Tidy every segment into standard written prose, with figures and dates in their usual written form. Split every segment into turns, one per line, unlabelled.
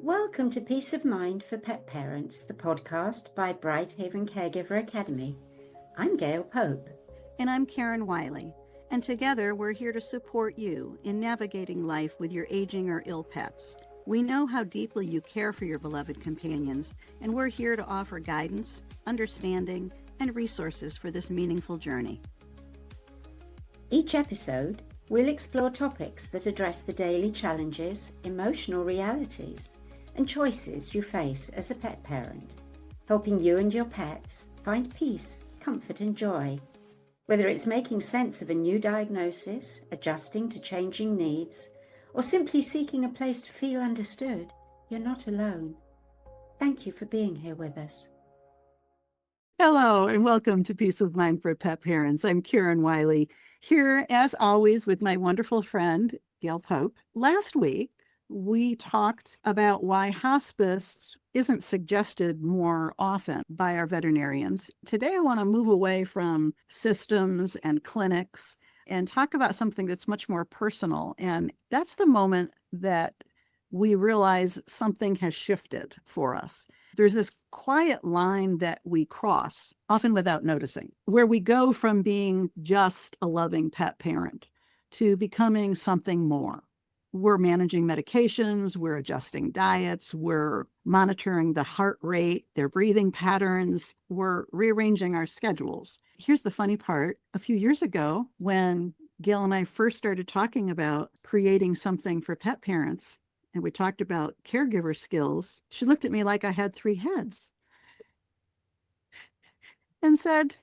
Welcome to Peace of Mind for Pet Parents, the podcast by BrightHaven Caregiver Academy. I'm Gail Pope.
And I'm Karen Wylie. And together we're here to support you in navigating life with your aging or ill pets. We know how deeply you care for your beloved companions, and we're here to offer guidance, understanding, and resources for this meaningful journey.
Each episode, we'll explore topics that address the daily challenges, emotional realities, and choices you face as a pet parent, helping you and your pets find peace, comfort, and joy. Whether it's making sense of a new diagnosis, adjusting to changing needs, or simply seeking a place to feel understood, you're not alone. Thank you for being here with us.
Hello, and welcome to Peace of Mind for Pet Parents. I'm Karen Wylie, here as always with my wonderful friend, Gail Pope. Last week, we talked about why hospice isn't suggested more often by our veterinarians. Today, I want to move away from systems and clinics and talk about something that's much more personal. And that's the moment that we realize something has shifted for us. There's this quiet line that we cross, often without noticing, where we go from being just a loving pet parent to becoming something more. We're managing medications, we're adjusting diets, we're monitoring the heart rate, their breathing patterns, we're rearranging our schedules. Here's the funny part. A few years ago, when Gail and I first started talking about creating something for pet parents, and we talked about caregiver skills, she looked at me like I had three heads and said,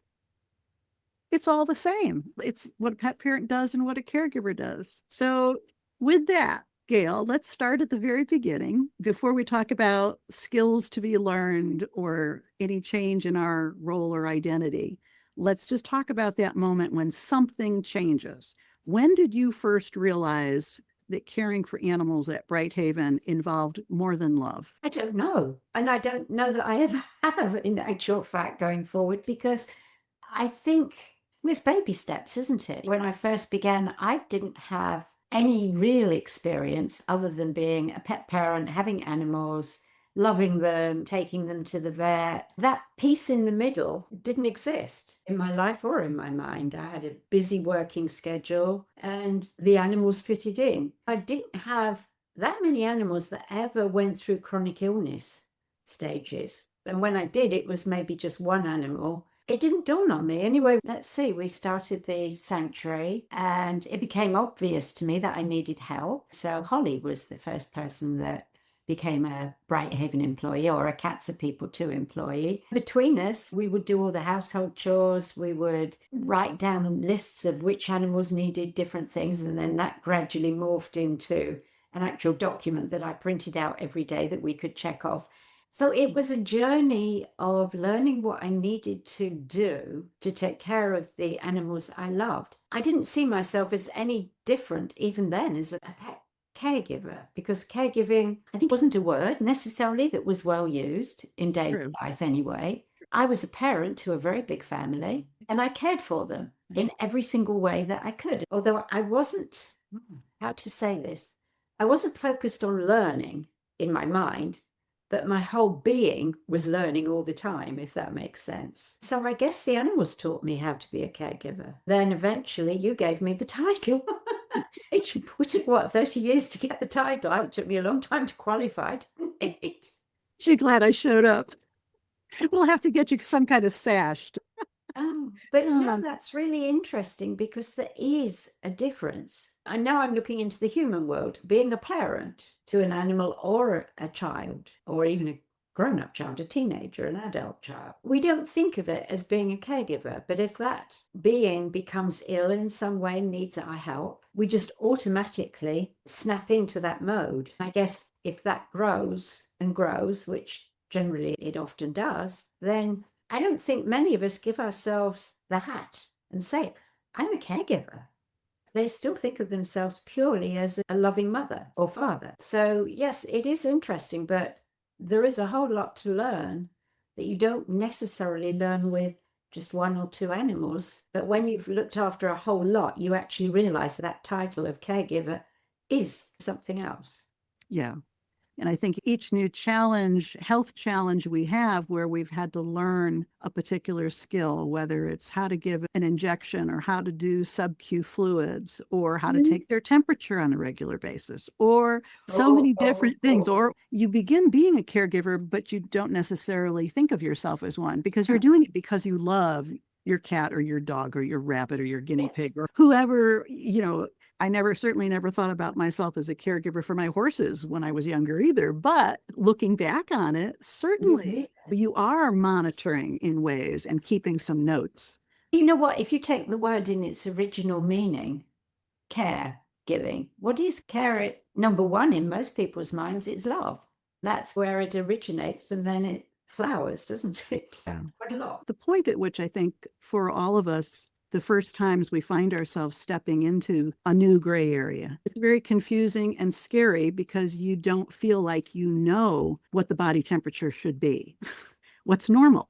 it's all the same. It's what a pet parent does and what a caregiver does. So with that, Gail, let's start at the very beginning before we talk about skills to be learned or any change in our role or identity. Let's just talk about that moment when something changes. When did you first realize that caring for animals at BrightHaven involved more than love?
I don't know. And I don't know that I ever have in actual fact going forward, because I think it's baby steps, isn't it? When I first began, I didn't have any real experience other than being a pet parent, having animals, loving them, taking them to the vet. That piece in the middle didn't exist in my life or in my mind. I had a busy working schedule and the animals fitted in. I didn't have that many animals that ever went through chronic illness stages. And when I did, it was maybe just one animal. It didn't dawn on me. Anyway, let's see, we started the sanctuary and it became obvious to me that I needed help. So Holly was the first person that became a BrightHaven employee, or a Cats Are People Too employee. Between us, we would do all the household chores. We would write down lists of which animals needed different things. And then that gradually morphed into an actual document that I printed out every day that we could check off. So it was a journey of learning what I needed to do to take care of the animals I loved. I didn't see myself as any different even then as a pet caregiver, because caregiving, I think, wasn't a word necessarily that was well used in daily life anyway. I was a parent to a very big family and I cared for them in every single way that I could. Although I wasn't, how to say this, I wasn't focused on learning in my mind, but my whole being was learning all the time, if that makes sense. So I guess the animals taught me how to be a caregiver. Then eventually you gave me the title. It took, 30 years to get the title. It took me a long time to qualify.
She's glad I showed up. We'll have to get you some kind of sash.
But no, that's really interesting, because there is a difference. And now I'm looking into the human world. Being a parent to an animal or a child, or even a grown-up child, a teenager, an adult child, we don't think of it as being a caregiver. But if that being becomes ill in some way and needs our help, we just automatically snap into that mode. I guess if that grows and grows, which generally it often does, then I don't think many of us give ourselves the hat and say, I'm a caregiver. They still think of themselves purely as a loving mother or father. So yes, it is interesting, but there is a whole lot to learn that you don't necessarily learn with just one or two animals. But when you've looked after a whole lot, you actually realize that title of caregiver is something else.
Yeah. And I think each new challenge, health challenge we have where we've had to learn a particular skill, whether it's how to give an injection or how to do sub-Q fluids or how to take their temperature on a regular basis or so many different things. Or you begin being a caregiver, but you don't necessarily think of yourself as one because you're doing it because you love your cat or your dog or your rabbit or your guinea pig or whoever, I certainly never thought about myself as a caregiver for my horses when I was younger either. But looking back on it, certainly you are monitoring in ways and keeping some notes.
You know what? If you take the word in its original meaning, caregiving, what is care? Number one in most people's minds is love. That's where it originates and then it flowers, doesn't it?
Yeah.
Quite a lot.
The point at which I think for all of us, the first times we find ourselves stepping into a new gray area. It's very confusing and scary because you don't feel like you know what the body temperature should be. What's normal?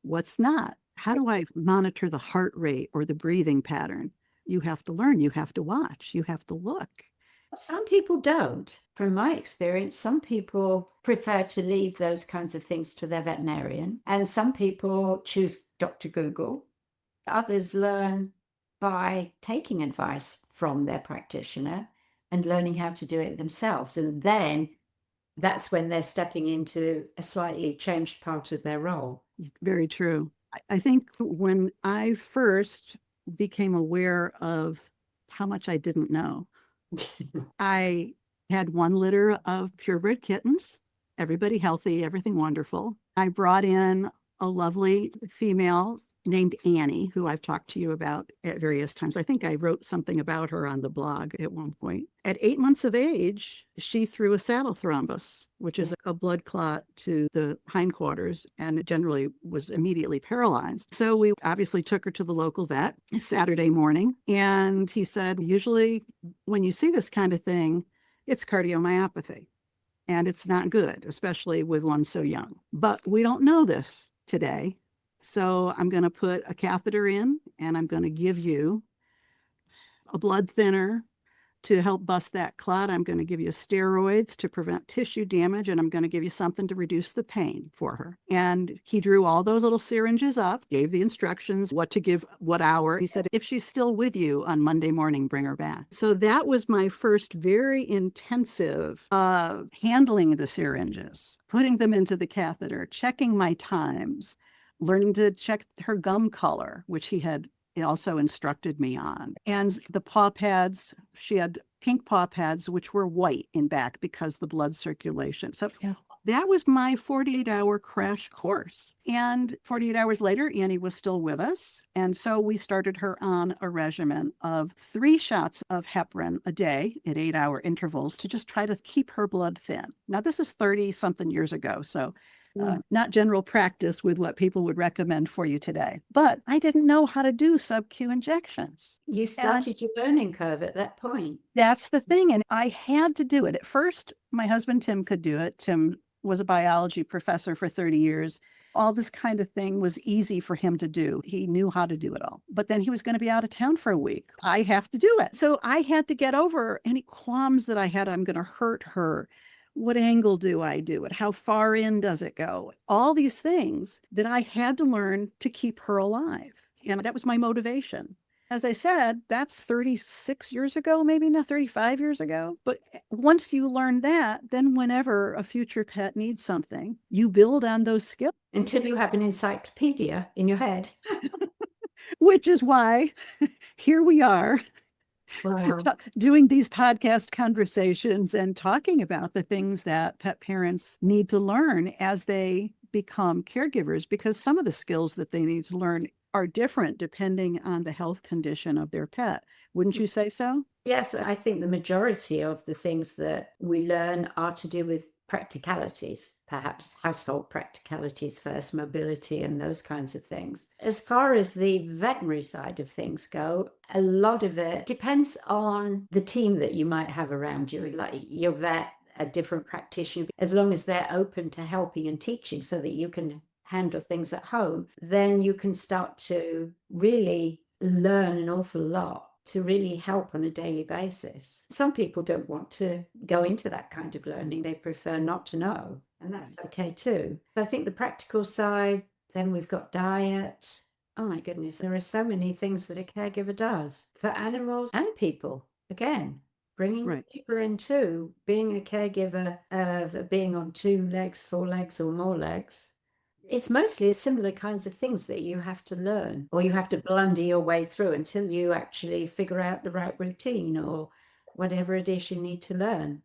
What's not? How do I monitor the heart rate or the breathing pattern? You have to learn, you have to watch, you have to look.
Some people don't. From my experience, some people prefer to leave those kinds of things to their veterinarian, and some people choose Dr. Google. Others learn by taking advice from their practitioner and learning how to do it themselves. And then that's when they're stepping into a slightly changed part of their role.
Very true. I think when I first became aware of how much I didn't know, I had one litter of purebred kittens, everybody healthy, everything wonderful. I brought in a lovely female named Annie, who I've talked to you about at various times. I think I wrote something about her on the blog at one point. At 8 months of age, she threw a saddle thrombus, which is a blood clot to the hindquarters, and it generally was immediately paralyzed. So we obviously took her to the local vet Saturday morning, and he said, usually when you see this kind of thing, it's cardiomyopathy, and it's not good, especially with one so young. But we don't know this today. So I'm going to put a catheter in and I'm going to give you a blood thinner to help bust that clot. I'm going to give you steroids to prevent tissue damage, and I'm going to give you something to reduce the pain for her. And he drew all those little syringes up, gave the instructions, what to give, what hour. He said, if she's still with you on Monday morning, bring her back. So that was my first very intensive handling the syringes, putting them into the catheter, checking my times, learning to check her gum color, which he had also instructed me on. And the paw pads, she had pink paw pads, which were white in back because the blood circulation. So that was my 48-hour crash course. And 48 hours later, Annie was still with us. And so we started her on a regimen of 3 shots of heparin a day at 8-hour intervals to just try to keep her blood thin. Now, this is 30-something years ago. So not general practice with what people would recommend for you today. But I didn't know how to do sub-Q injections.
You started your learning curve at that point.
That's the thing. And I had to do it. At first, my husband, Tim, could do it. Tim was a biology professor for 30 years. All this kind of thing was easy for him to do. He knew how to do it all. But then he was going to be out of town for a week. I have to do it. So I had to get over any qualms that I had. I'm going to hurt her. What angle do I do it? How far in does it go? All these things that I had to learn to keep her alive. And that was my motivation. As I said, that's 36 years ago, maybe not 35 years ago. But once you learn that, then whenever a future pet needs something, you build on those skills.
Until you have an encyclopedia in your head.
Which is why here we are. Wow. Doing these podcast conversations and talking about the things that pet parents need to learn as they become caregivers, because some of the skills that they need to learn are different depending on the health condition of their pet. Wouldn't you say so?
Yes, I think the majority of the things that we learn are to do with practicalities, perhaps household practicalities first, mobility and those kinds of things. As far as the veterinary side of things go, a lot of it depends on the team that you might have around you, like your vet, a different practitioner. As long as they're open to helping and teaching so that you can handle things at home, then you can start to really learn an awful lot to really help on a daily basis. Some people don't want to go into that kind of learning. They prefer not to know, and that's okay too. I think the practical side, then we've got diet. Oh my goodness, there are so many things that a caregiver does for animals and people. Again, bringing
Right.
people into being a caregiver of being on 2 legs, 4 legs, or more legs. It's mostly similar kinds of things that you have to learn, or you have to blunder your way through until you actually figure out the right routine or whatever it is you need to learn.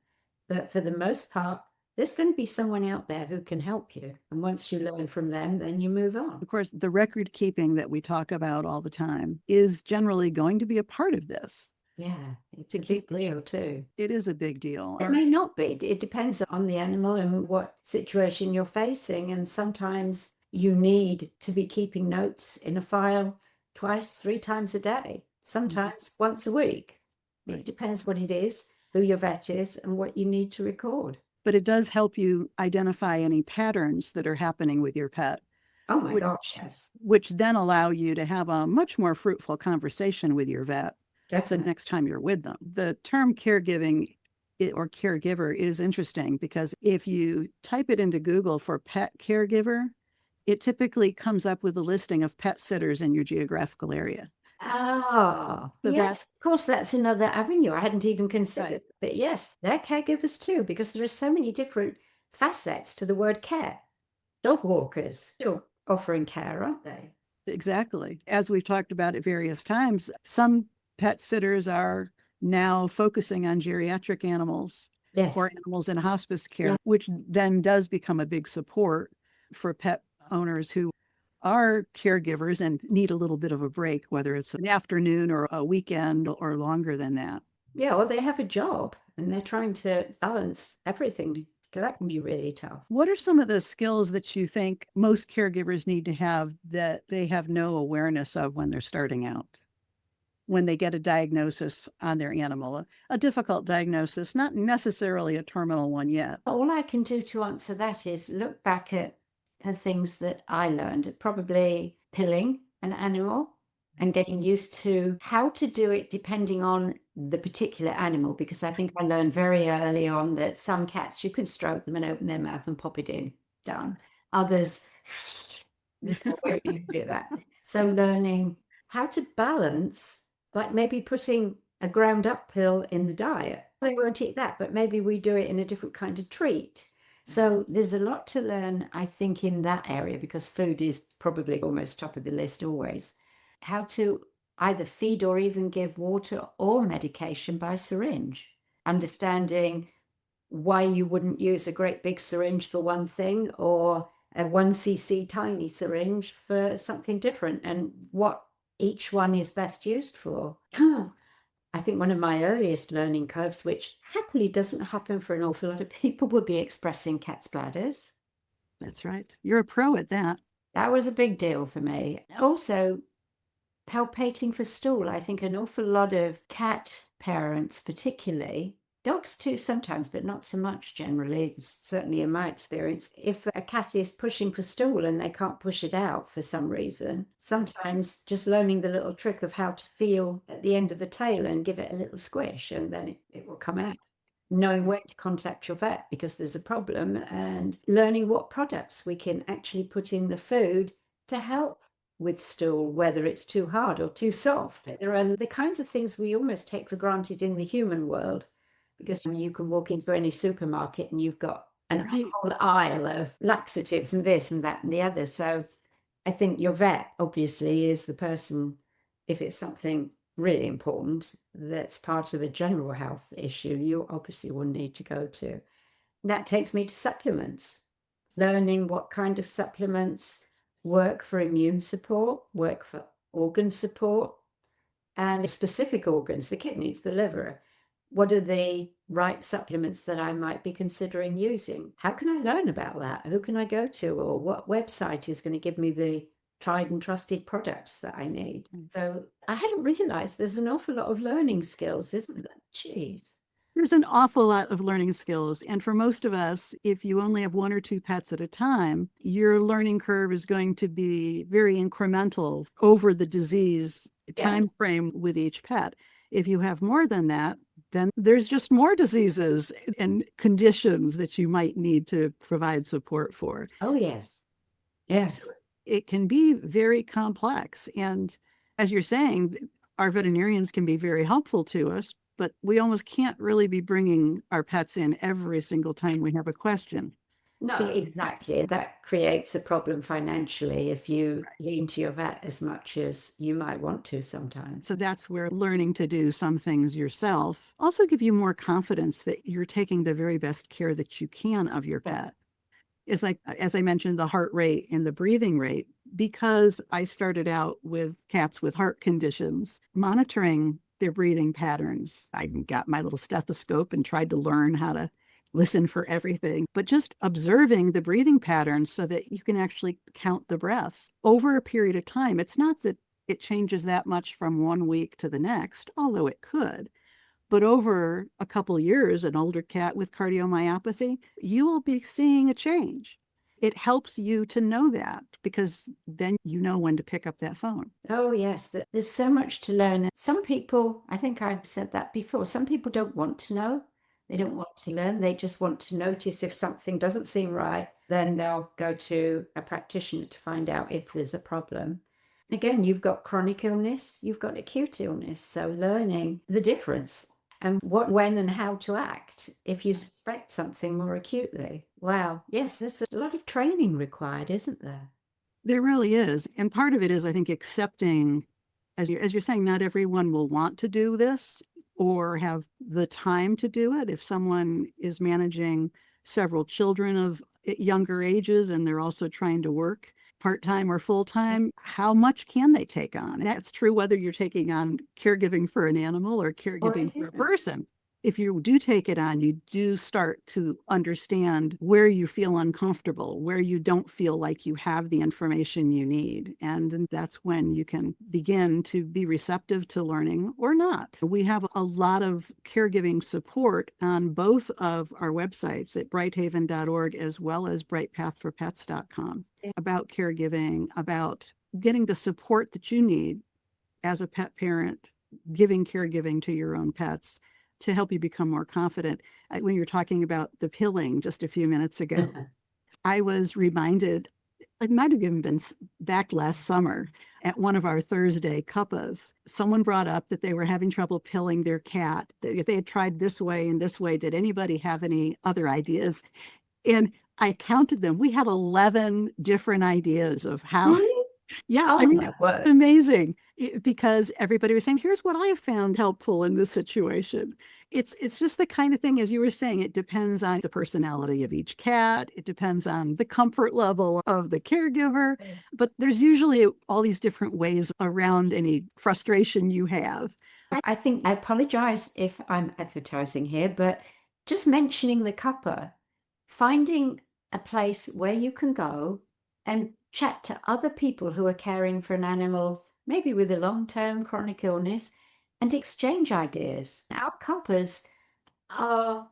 But for the most part, there's going to be someone out there who can help you. And once you learn from them, then you move on.
Of course, the record keeping that we talk about all the time is generally going to be a part of this.
Yeah, it's
To
a
keep
big deal too.
it is a big deal.
It may not be. It depends on the animal and what situation you're facing. And sometimes you need to be keeping notes in a file twice, 3 times a day, sometimes once a week.
Right.
It depends what it is, who your vet is, and what you need to record.
But it does help you identify any patterns that are happening with your pet,
Oh my
which,
gosh, yes,
which then allow you to have a much more fruitful conversation with your vet the
definitely.
next time you're with them. The term caregiving or caregiver is interesting because if you type it into Google for pet caregiver, it typically comes up with a listing of pet sitters in your geographical area.
Oh,
So
yes, of course, that's another avenue I hadn't even considered.
Right.
But yes, they're caregivers too, because there are so many different facets to the word care. Dog walkers still offering care, aren't they?
Exactly. As we've talked about at various times, some pet sitters are now focusing on geriatric animals
Yes.
or animals in hospice care, which then does become a big support for pet owners who are caregivers and need a little bit of a break, whether it's an afternoon or a weekend or longer than that.
Yeah, well, they have a job and they're trying to balance everything. That can be really tough.
What are some of the skills that you think most caregivers need to have that they have no awareness of when they're starting out? When they get a diagnosis on their animal, a difficult diagnosis, not necessarily a terminal one yet.
All I can do to answer that is look back at the things that I learned, probably pilling an animal and getting used to how to do it depending on the particular animal, because I think I learned very early on that some cats, you can stroke them and open their mouth and pop it in, done. Others, won't you do that? So learning how to balance, like maybe putting a ground up pill in the diet. They won't eat that, but maybe we do it in a different kind of treat. So there's a lot to learn, I think, in that area, because food is probably almost top of the list always. How to either feed or even give water or medication by syringe. Understanding why you wouldn't use a great big syringe for one thing or a 1 cc tiny syringe for something different, and what each one is best used for. I think one of my earliest learning curves, which happily doesn't happen for an awful lot of people, would be expressing cat's bladders.
That's right. You're a pro at that.
That was a big deal for me. Also, palpating for stool. I think an awful lot of cat parents, particularly, dogs too sometimes, but not so much generally, certainly in my experience. If a cat is pushing for stool and they can't push it out for some reason, sometimes just learning the little trick of how to feel at the end of the tail and give it a little squish and then it will come out. Knowing when to contact your vet because there's a problem, and learning what products we can actually put in the food to help with stool, whether it's too hard or too soft. There are the kinds of things we almost take for granted in the human world, because you can walk into any supermarket and you've got an whole aisle of laxatives and this and that and the other. So I think your vet obviously is the person, if it's something really important that's part of a general health issue, you obviously will need to go to. That takes me to supplements, learning what kind of supplements work for immune support, work for organ support, and specific organs, the kidneys, the liver. What are the right supplements that I might be considering using? How can I learn about that? Who can I go to? Or what website is going to give me the tried and trusted products that I need? So I hadn't realized there's an awful lot of learning skills, isn't there? Jeez.
There's an awful lot of learning skills. And for most of us, if you only have one or two pets at a time, your learning curve is going to be very incremental over the disease time frame with each pet. If you have more than that, then there's just more diseases and conditions that you might need to provide support for.
Oh, yes. Yes.
So it can be very complex. And as you're saying, our veterinarians can be very helpful to us, but we almost can't really be bringing our pets in every single time we have a question.
No,
So
exactly. That creates a problem financially if you lean to your vet as much as you might want to sometimes.
So that's where learning to do some things yourself also give you more confidence that you're taking the very best care that you can of your pet. It's like, as I mentioned, the heart rate and the breathing rate, because I started out with cats with heart conditions, monitoring their breathing patterns. I got my little stethoscope and tried to learn how to listen for everything, but just observing the breathing patterns so that you can actually count the breaths over a period of time. It's not that it changes that much from one week to the next, although it could. But over a couple of years, an older cat with cardiomyopathy, you will be seeing a change. It helps you to know that because then you know when to pick up that phone.
Oh, yes. There's so much to learn. Some people, I think I've said that before, some people don't want to know. They don't want to learn. They just want to notice if something doesn't seem right. Then they'll go to a practitioner to find out if there's a problem. Again, you've got chronic illness, you've got acute illness. So learning the difference and what, when, and how to act if you suspect something more acutely. Wow. Yes, there's a lot of training required, isn't there?
There really is. And part of it is, I think, accepting, as you're saying, not everyone will want to do this or have the time to do it. If someone is managing several children of younger ages and they're also trying to work part-time or full-time, how much can they take on? That's true whether you're taking on caregiving for an animal or caregiving for a person. If you do take it on, you do start to understand where you feel uncomfortable, where you don't feel like you have the information you need. And then that's when you can begin to be receptive to learning or not. We have a lot of caregiving support on both of our websites at brighthaven.org as well as brightpathforpets.com about caregiving, about getting the support that you need as a pet parent, giving caregiving to your own pets to help you become more confident. When you were talking about the pilling just a few minutes ago, I was reminded, it might have even been back last summer at one of our Thursday cuppas, someone brought up that they were having trouble pilling their cat. If they had tried this way and this way, did anybody have any other ideas? And I counted them. We had 11 different ideas of how.
Really?
Yeah,
Oh,
I mean,
my word.
amazing because everybody was saying, here's what I have found helpful in this situation. It's just the kind of thing, as you were saying, it depends on the personality of each cat. It depends on the comfort level of the caregiver. But there's usually all these different ways around any frustration you have.
I think I apologize if I'm advertising here, but just mentioning the cuppa, finding a place where you can go and chat to other people who are caring for an animal, maybe with a long-term chronic illness, and exchange ideas. Our cuppas are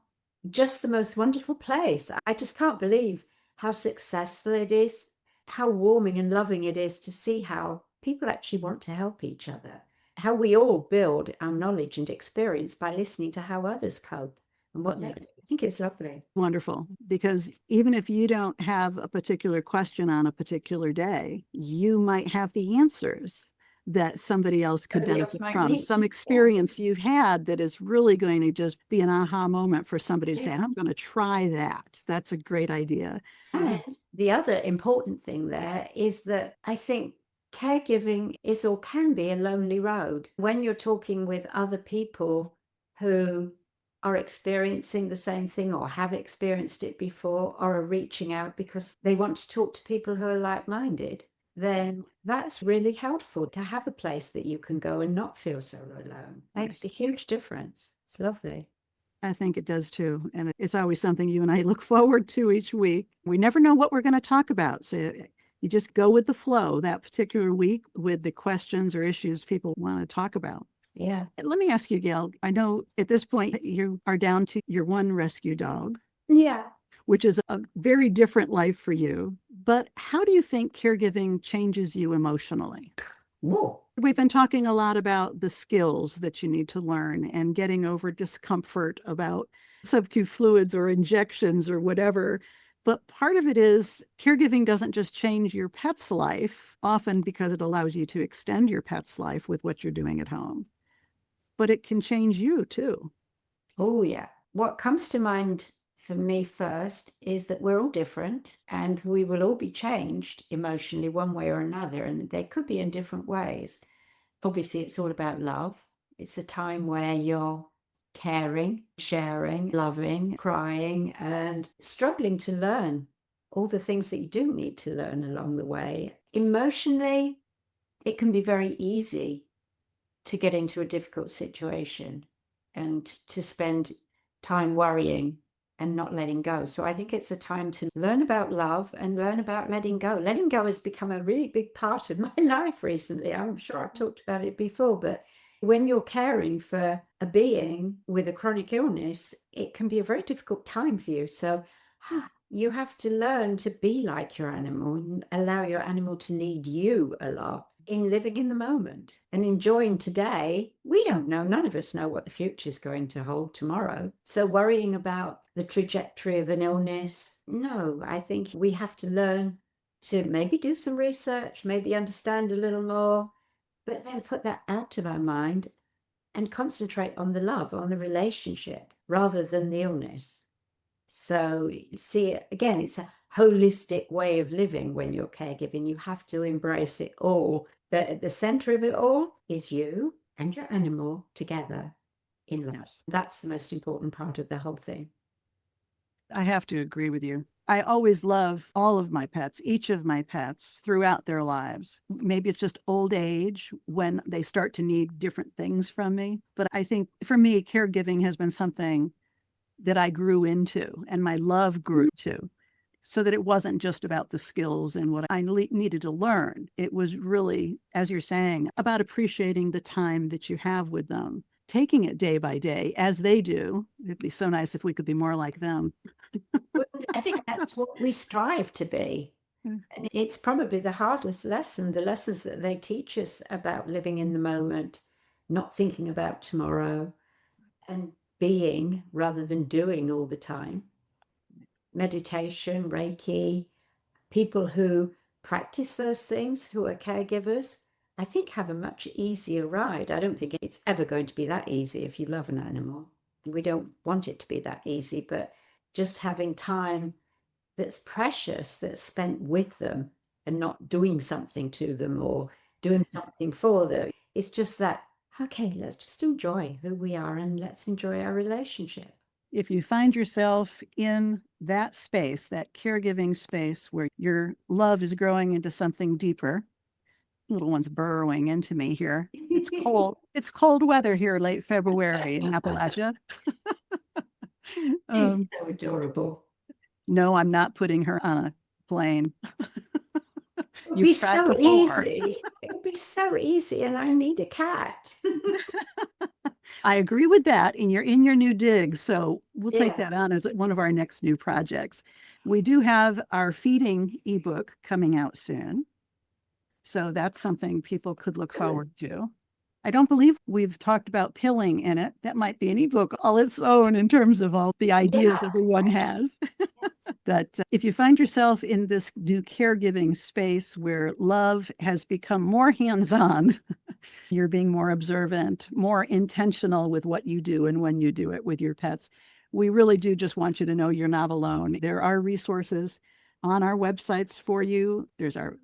just the most wonderful place. I just can't believe how successful it is, how warming and loving it is to see how people actually want to help each other, how we all build our knowledge and experience by listening to how others cope and what they do. I think it's lovely.
Wonderful. Because even if you don't have a particular question on a particular day, you might have the answers that somebody else could benefit from. Some experience you've had that is really going to just be an aha moment for somebody to say, I'm going to try that. That's a great idea.
And the other important thing there is that I think caregiving is or can be a lonely road. When you're talking with other people who are experiencing the same thing or have experienced it before or are reaching out because they want to talk to people who are like-minded, then that's really helpful to have a place that you can go and not feel so alone. Makes a huge difference. It's lovely.
I think it does too. And it's always something you and I look forward to each week. We never know what we're going to talk about. So you just go with the flow that particular week with the questions or issues people want to talk about.
Yeah.
Let me ask you, Gail, I know at this point you are down to your one rescue dog,
Yeah.
which is a very different life for you. But how do you think caregiving changes you emotionally?
Whoa.
We've been talking a lot about the skills that you need to learn and getting over discomfort about subcu fluids or injections or whatever. But part of it is caregiving doesn't just change your pet's life, often because it allows you to extend your pet's life with what you're doing at home, but it can change you too.
Oh, yeah. What comes to mind for me first is that we're all different and we will all be changed emotionally one way or another, and they could be in different ways. Obviously, it's all about love. It's a time where you're caring, sharing, loving, crying, and struggling to learn all the things that you do need to learn along the way. Emotionally, it can be very easy to get into a difficult situation and to spend time worrying and not letting go. So I think it's a time to learn about love and learn about letting go. Letting go has become a really big part of my life recently. I'm sure I've talked about it before, but when you're caring for a being with a chronic illness, it can be a very difficult time for you. So you have to learn to be like your animal and allow your animal to need you a lot in living in the moment and enjoying today. We don't know, none of us know what the future is going to hold tomorrow. So worrying about the trajectory of an illness, no, I think we have to learn to maybe do some research, maybe understand a little more, but then put that out of our mind and concentrate on the love, on the relationship rather than the illness. So see it again, it's a holistic way of living when you're caregiving. You have to embrace it all. But at the center of it all is you and your animal together in love.
Yes.
That's the most important part of the whole thing.
I have to agree with you. I always love all of my pets, each of my pets throughout their lives. Maybe it's just old age when they start to need different things from me. But I think for me, caregiving has been something that I grew into and my love grew to, so that it wasn't just about the skills and what I needed to learn. It was really, as you're saying, about appreciating the time that you have with them, taking it day by day as they do. It'd be so nice if we could be more like them.
I think that's what we strive to be. And it's probably the hardest lesson, the lessons that they teach us about living in the moment, not thinking about tomorrow, and being rather than doing all the time. Meditation, Reiki, people who practice those things, who are caregivers, I think have a much easier ride. I don't think it's ever going to be that easy if you love an animal. We don't want it to be that easy, but just having time that's precious, that's spent with them and not doing something to them or doing something for them. It's just that, okay, let's just enjoy who we are and let's enjoy our relationship.
If you find yourself in that space, that caregiving space where your love is growing into something deeper, little one's burrowing into me here. It's cold. It's cold weather here, late February in Appalachia.
She's so adorable.
No, I'm not putting her on a plane.
It would
You've
be
tried
so
before.
easy. It would be so easy, and I need a cat.
I agree with that. And you're in your new dig. So we'll take
Yeah.
that on as one of our next new projects. We do have our feeding ebook coming out soon. So that's something people could look forward to. I don't believe we've talked about pilling in it. That might be an ebook all its own in terms of all the ideas everyone has. But if you find yourself in this new caregiving space where love has become more hands-on, you're being more observant, more intentional with what you do and when you do it with your pets, we really do just want you to know you're not alone. There are resources on our websites for you. There's our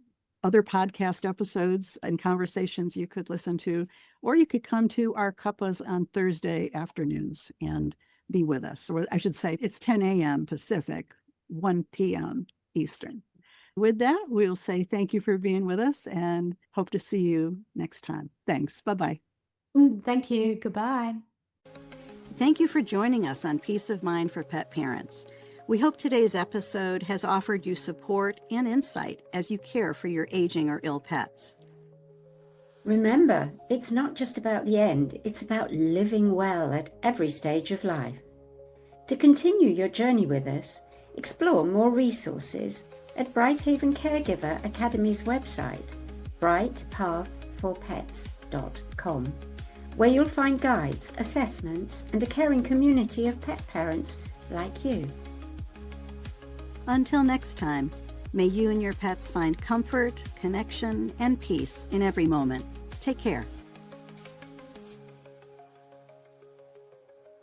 other podcast episodes and conversations you could listen to, or you could come to our cuppas on Thursday afternoons and be with us. Or I should say it's 10 a.m. Pacific, 1 p.m. Eastern. With that, we'll say thank you for being with us and hope to see you next time. Thanks. Bye-bye.
Thank you. Goodbye.
Thank you for joining us on Peace of Mind for Pet Parents. We hope today's episode has offered you support and insight as you care for your aging or ill pets.
Remember, it's not just about the end, it's about living well at every stage of life. To continue your journey with us, explore more resources at BrightHaven Caregiver Academy's website, brightpathforpets.com, where you'll find guides, assessments, and a caring community of pet parents like you.
Until next time, may you and your pets find comfort, connection, and peace in every moment. Take care.